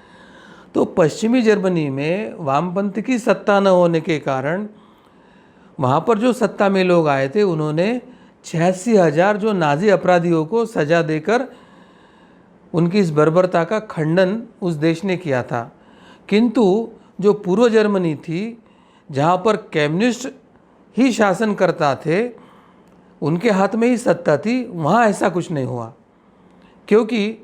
तो पश्चिमी जर्मनी में वामपंथ की सत्ता न होने के कारण वहाँ पर जो सत्ता में लोग आए थे, उन्होंने 86,000 जो नाजी अपराधियों को सजा देकर उनकी इस बर्बरता का खंडन उस देश ने किया था। किंतु जो पूर्व जर्मनी थी, जहाँ पर कम्युनिस्ट ही शासन करता थे, उनके हाथ में ही सत्ता थी, वहाँ ऐसा कुछ नहीं हुआ, क्योंकि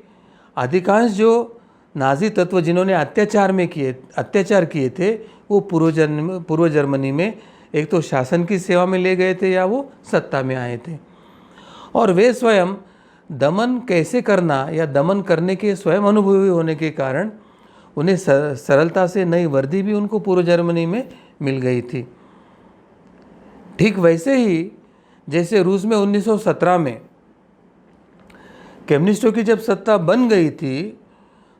अधिकांश जो नाजी तत्व जिन्होंने अत्याचार किए थे, वो पूर्व जर्मनी में एक तो शासन की सेवा में ले गए थे या वो सत्ता में आए थे, और वे स्वयं दमन कैसे करना या दमन करने के स्वयं अनुभवी होने के कारण उन्हें सरलता से नई वर्दी भी उनको पूर्व जर्मनी में मिल गई थी। ठीक वैसे ही जैसे रूस में 1917 में कम्युनिस्टों की जब सत्ता बन गई थी,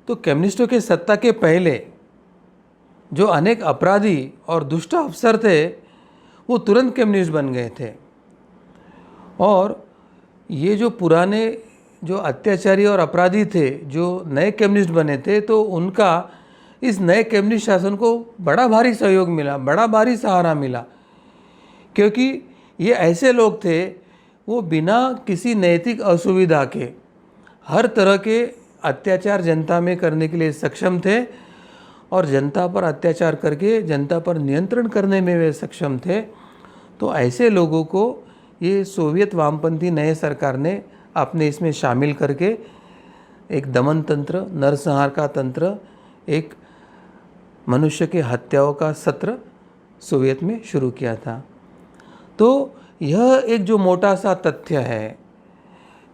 तो कम्युनिस्टों के सत्ता के पहले जो अनेक अपराधी और दुष्ट अफसर थे, वो तुरंत कम्युनिस्ट बन गए थे। और ये जो पुराने जो अत्याचारी और अपराधी थे, जो नए कम्युनिस्ट बने थे, तो उनका इस नए कम्युनिस्ट शासन को बड़ा भारी सहयोग मिला, बड़ा भारी सहारा मिला, क्योंकि ये ऐसे लोग थे वो बिना किसी नैतिक असुविधा के हर तरह के अत्याचार जनता में करने के लिए सक्षम थे, और जनता पर अत्याचार करके जनता पर नियंत्रण करने में वे सक्षम थे। तो ऐसे लोगों को ये सोवियत वामपंथी नए सरकार ने अपने इसमें शामिल करके एक दमन तंत्र, नरसंहार का तंत्र, एक मनुष्य के हत्याओं का सत्र सोवियत में शुरू किया था। तो यह एक जो मोटा सा तथ्य है,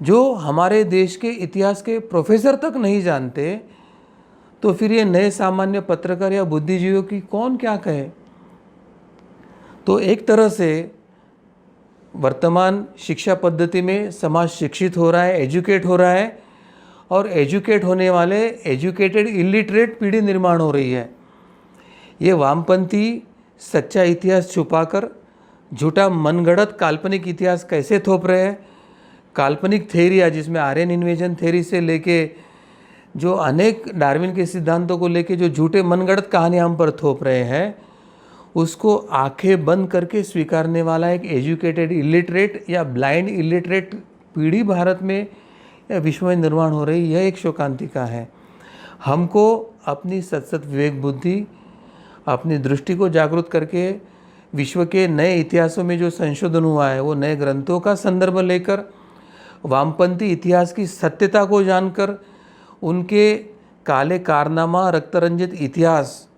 जो हमारे देश के इतिहास के प्रोफेसर तक नहीं जानते, तो फिर ये नए सामान्य पत्रकार या बुद्धिजीवियों की कौन क्या कहे। तो एक तरह से वर्तमान शिक्षा पद्धति में समाज शिक्षित हो रहा है, एजुकेट हो रहा है, और एजुकेट होने वाले एजुकेटेड इलिटरेट पीढ़ी निर्माण हो रही है। ये वामपंथी सच्चा इतिहास छुपाकर झूठा मनगढ़ंत काल्पनिक इतिहास कैसे थोप रहे हैं। काल्पनिक थेरिया जिसमें आर्यन इन्वेजन थेरी से लेके जो अनेक डार्विन के सिद्धांतों को लेके जो झूठे मनगढ़ंत कहानियाँ हम पर थोप रहे हैं, उसको आंखें बंद करके स्वीकारने वाला एक एजुकेटेड इलिटरेट या ब्लाइंड इलिटरेट पीढ़ी भारत में या विश्व में निर्माण हो रही, यह एक शोकांतिका है। हमको अपनी सत विवेक बुद्धि, अपनी दृष्टि को जागरूक करके विश्व के नए इतिहासों में जो संशोधन हुआ है, वो नए ग्रंथों का संदर्भ लेकर वामपंथी इतिहास की सत्यता को जानकर उनके काले कारनामा, रक्तरंजित इतिहास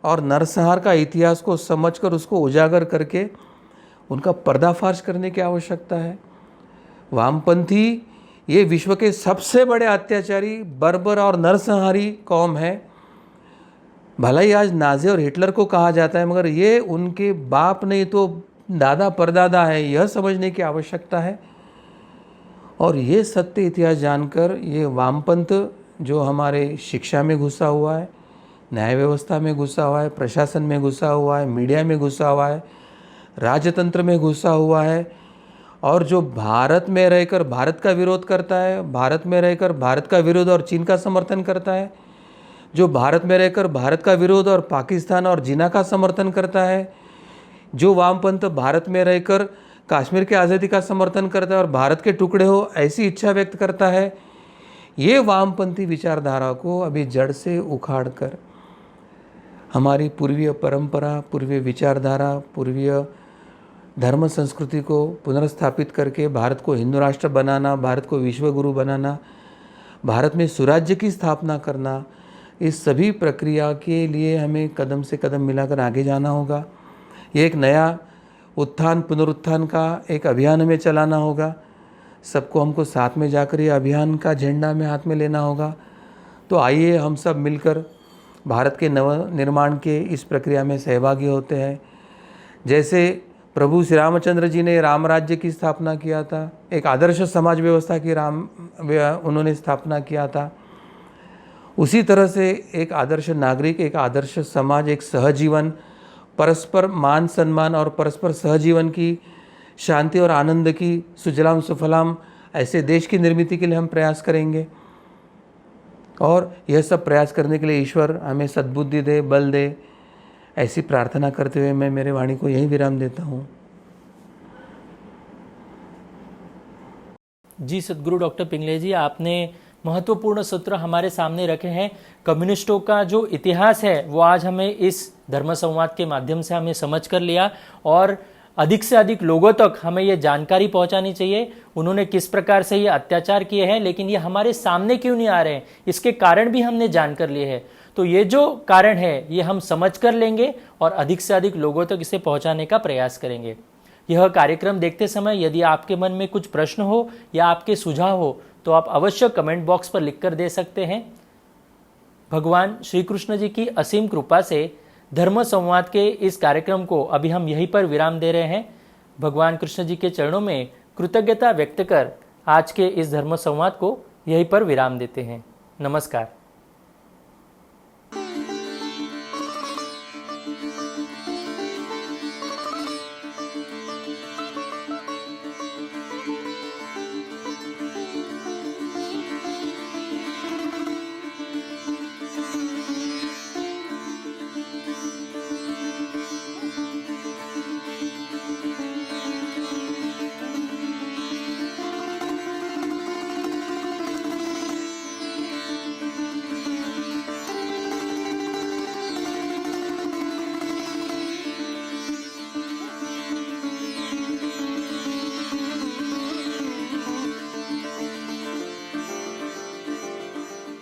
और नरसंहार का इतिहास को समझकर उसको उजागर करके उनका पर्दाफाश करने की आवश्यकता है। वामपंथी ये विश्व के सबसे बड़े अत्याचारी, बर्बर और नरसंहारी कौम है। भला ही आज नाज़ी और हिटलर को कहा जाता है, मगर ये उनके बाप नहीं तो दादा परदादा है, यह समझने की आवश्यकता है। और ये सत्य इतिहास जानकर ये वामपंथ जो हमारे शिक्षा में घुसा हुआ है, न्याय व्यवस्था में घुसा हुआ है, प्रशासन में घुसा हुआ है, मीडिया में घुसा हुआ है, राजतंत्र में घुसा हुआ है, और जो भारत में रहकर भारत का विरोध करता है, भारत में रहकर भारत का विरोध और चीन का समर्थन करता है, जो भारत में रहकर भारत का विरोध और पाकिस्तान और जिना का समर्थन करता है, जो वामपंथ भारत में रहकर कश्मीर के आज़ादी का समर्थन करता है और भारत के टुकड़े हो ऐसी इच्छा व्यक्त करता है, ये वामपंथी विचारधारा को अभी जड़ से उखाड़ कर हमारी पूर्वीय परंपरा, पूर्वीय विचारधारा, पूर्वीय धर्म संस्कृति को पुनर्स्थापित करके भारत को हिंदू राष्ट्र बनाना, भारत को विश्व गुरु बनाना, भारत में सुराज्य की स्थापना करना, इस सभी प्रक्रिया के लिए हमें कदम से कदम मिलाकर आगे जाना होगा। ये एक नया उत्थान पुनरुत्थान का एक अभियान हमें चलाना होगा। सबको हमको साथ में जाकर ये अभियान का झंडा हमें हाथ में लेना होगा। तो आइए हम सब मिलकर भारत के नव निर्माण के इस प्रक्रिया में सहभागी होते हैं। जैसे प्रभु श्री रामचंद्र जी ने राम राज्य की स्थापना किया था, एक आदर्श समाज व्यवस्था की उन्होंने स्थापना किया था, उसी तरह से एक आदर्श नागरिक, एक आदर्श समाज, एक सहजीवन, परस्पर मान सम्मान और परस्पर सहजीवन की, शांति और आनंद की, सुजलाम सुफलाम ऐसे देश की निर्मिति के लिए हम प्रयास करेंगे। और यह सब प्रयास करने के लिए ईश्वर हमें सद्बुद्धि दे, बल दे, ऐसी प्रार्थना करते हुए मैं मेरे वाणी को यहीं विराम देता हूँ। जी सद्गुरु डॉक्टर पिंगले जी, आपने महत्वपूर्ण सूत्र हमारे सामने रखे हैं। कम्युनिस्टों का जो इतिहास है वो आज हमें इस धर्म संवाद के माध्यम से हमें समझ कर लिया, और अधिक से अधिक लोगों तक हमें ये जानकारी पहुंचानी चाहिए उन्होंने किस प्रकार से ये अत्याचार किए हैं, लेकिन ये हमारे सामने क्यों नहीं आ रहे हैं, इसके कारण भी हमने जान कर लिए हैं। तो ये जो कारण है ये हम समझ कर लेंगे और अधिक से अधिक लोगों तक इसे पहुंचाने का प्रयास करेंगे। यह कार्यक्रम देखते समय यदि आपके मन में कुछ प्रश्न हो या आपके सुझाव हो तो आप अवश्य कमेंट बॉक्स पर लिखकर दे सकते हैं। भगवान श्री कृष्ण जी की असीम कृपा से धर्म संवाद के इस कार्यक्रम को अभी हम यहीं पर विराम दे रहे हैं। भगवान कृष्ण जी के चरणों में कृतज्ञता व्यक्त कर आज के इस धर्म संवाद को यहीं पर विराम देते हैं। नमस्कार।